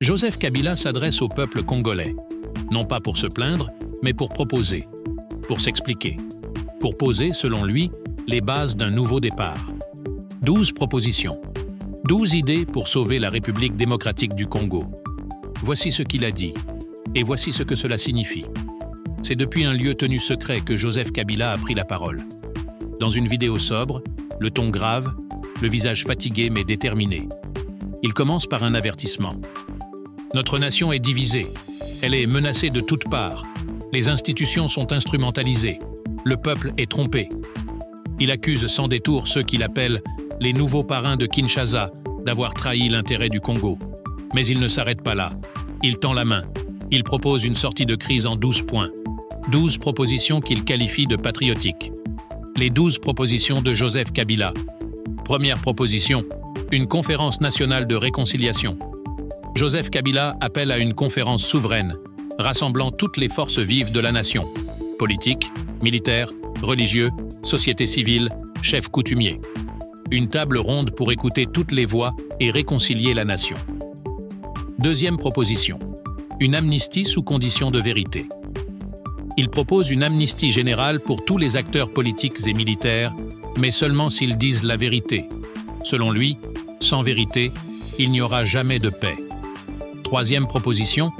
Joseph Kabila s'adresse au peuple congolais, non pas pour se plaindre, mais pour proposer, pour s'expliquer, pour poser, selon lui, les bases d'un nouveau départ. 12 propositions, 12 idées pour sauver la République démocratique du Congo. Voici ce qu'il a dit, et voici ce que cela signifie. C'est depuis un lieu tenu secret que Joseph Kabila a pris la parole. Dans une vidéo sobre, le ton grave, le visage fatigué mais déterminé. Il commence par un avertissement. Notre nation est divisée, elle est menacée de toutes parts, les institutions sont instrumentalisées, le peuple est trompé. Il accuse sans détour ceux qu'il appelle les nouveaux parrains de Kinshasa d'avoir trahi l'intérêt du Congo. Mais il ne s'arrête pas là. Il tend la main. Il propose une sortie de crise en 12 points. 12 propositions qu'il qualifie de patriotiques. Les 12 propositions de Joseph Kabila. Première proposition, une conférence nationale de réconciliation. Joseph Kabila appelle à une conférence souveraine, rassemblant toutes les forces vives de la nation. Politiques, militaires, religieux, société civile, chefs coutumiers. Une table ronde pour écouter toutes les voix et réconcilier la nation. Deuxième proposition, une amnistie sous condition de vérité. Il propose une amnistie générale pour tous les acteurs politiques et militaires, mais seulement s'ils disent la vérité. Selon lui, sans vérité, il n'y aura jamais de paix. Troisième proposition,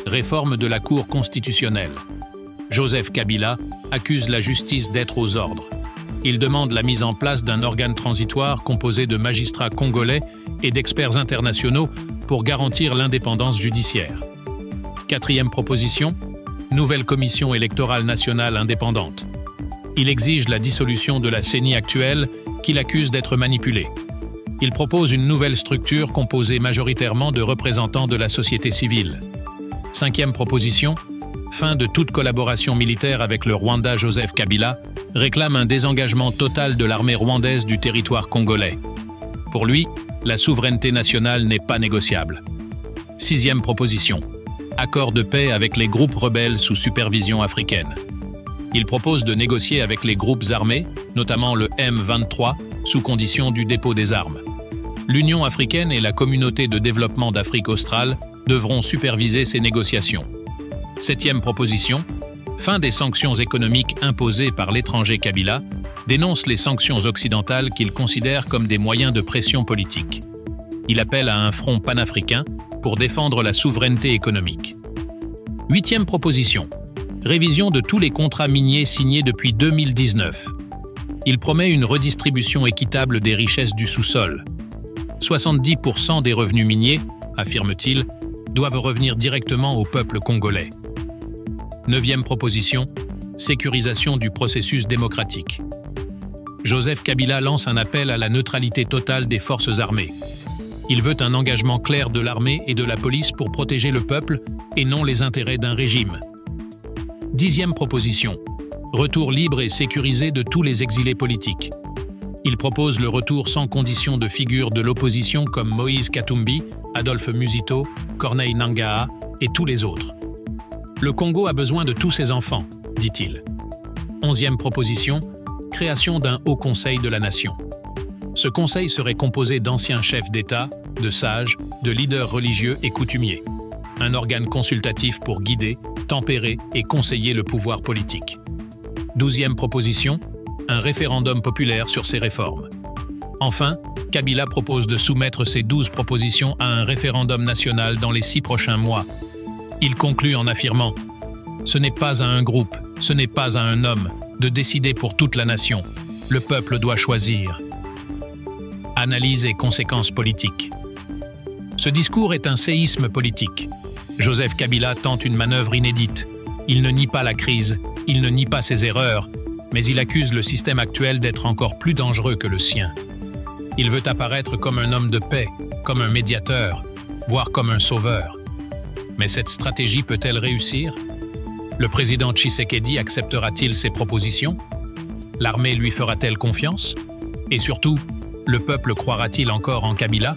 réforme de la Cour constitutionnelle. Joseph Kabila accuse la justice d'être aux ordres. Il demande la mise en place d'un organe transitoire composé de magistrats congolais et d'experts internationaux pour garantir l'indépendance judiciaire. Quatrième proposition, nouvelle commission électorale nationale indépendante. Il exige la dissolution de la CENI actuelle qu'il accuse d'être manipulée. Il propose une nouvelle structure composée majoritairement de représentants de la société civile. Cinquième proposition, fin de toute collaboration militaire avec le Rwanda. Joseph Kabila réclame un désengagement total de l'armée rwandaise du territoire congolais. Pour lui, la souveraineté nationale n'est pas négociable. Sixième proposition, accord de paix avec les groupes rebelles sous supervision africaine. Il propose de négocier avec les groupes armés, notamment le M23, sous condition du dépôt des armes. L'Union africaine et la Communauté de développement d'Afrique australe devront superviser ces négociations. Septième proposition, fin des sanctions économiques imposées par l'étranger. Kabila dénonce les sanctions occidentales qu'il considère comme des moyens de pression politique. Il appelle à un front panafricain pour défendre la souveraineté économique. Huitième proposition, révision de tous les contrats miniers signés depuis 2019. Il promet une redistribution équitable des richesses du sous-sol. 70% des revenus miniers, affirme-t-il, doivent revenir directement au peuple congolais. Neuvième proposition, sécurisation du processus démocratique. Joseph Kabila lance un appel à la neutralité totale des forces armées. Il veut un engagement clair de l'armée et de la police pour protéger le peuple et non les intérêts d'un régime. Dixième proposition, retour libre et sécurisé de tous les exilés politiques. Il propose le retour sans condition de figures de l'opposition comme Moïse Katumbi, Adolphe Musito, Corneille Nangaa et tous les autres. Le Congo a besoin de tous ses enfants, dit-il. Onzième proposition, création d'un haut conseil de la nation. Ce conseil serait composé d'anciens chefs d'État, de sages, de leaders religieux et coutumiers. Un organe consultatif pour guider, tempérer et conseiller le pouvoir politique. Douzième proposition, un référendum populaire sur ces réformes. Enfin, Kabila propose de soumettre ces 12 propositions à un référendum national dans les 6 prochains mois. Il conclut en affirmant « Ce n'est pas à un groupe, ce n'est pas à un homme de décider pour toute la nation. Le peuple doit choisir. » Analyse et conséquences politiques. Ce discours est un séisme politique. Joseph Kabila tente une manœuvre inédite. Il ne nie pas la crise, il ne nie pas ses erreurs, mais il accuse le système actuel d'être encore plus dangereux que le sien. Il veut apparaître comme un homme de paix, comme un médiateur, voire comme un sauveur. Mais cette stratégie peut-elle réussir? Le président Tshisekedi acceptera-t-il ses propositions? L'armée lui fera-t-elle confiance? Et surtout, le peuple croira-t-il encore en Kabila?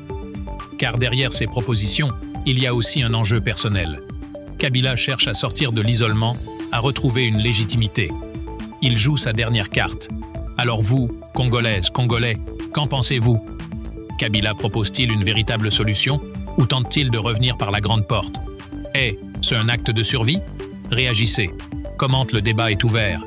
Car derrière ces propositions, il y a aussi un enjeu personnel. Kabila cherche à sortir de l'isolement, à retrouver une légitimité. Il joue sa dernière carte. Alors vous, Congolaises, Congolais, qu'en pensez-vous? Kabila propose-t-il une véritable solution Ou tente-t-il de revenir par la grande porte? C'est un acte de survie? Réagissez. Commente, le débat est ouvert.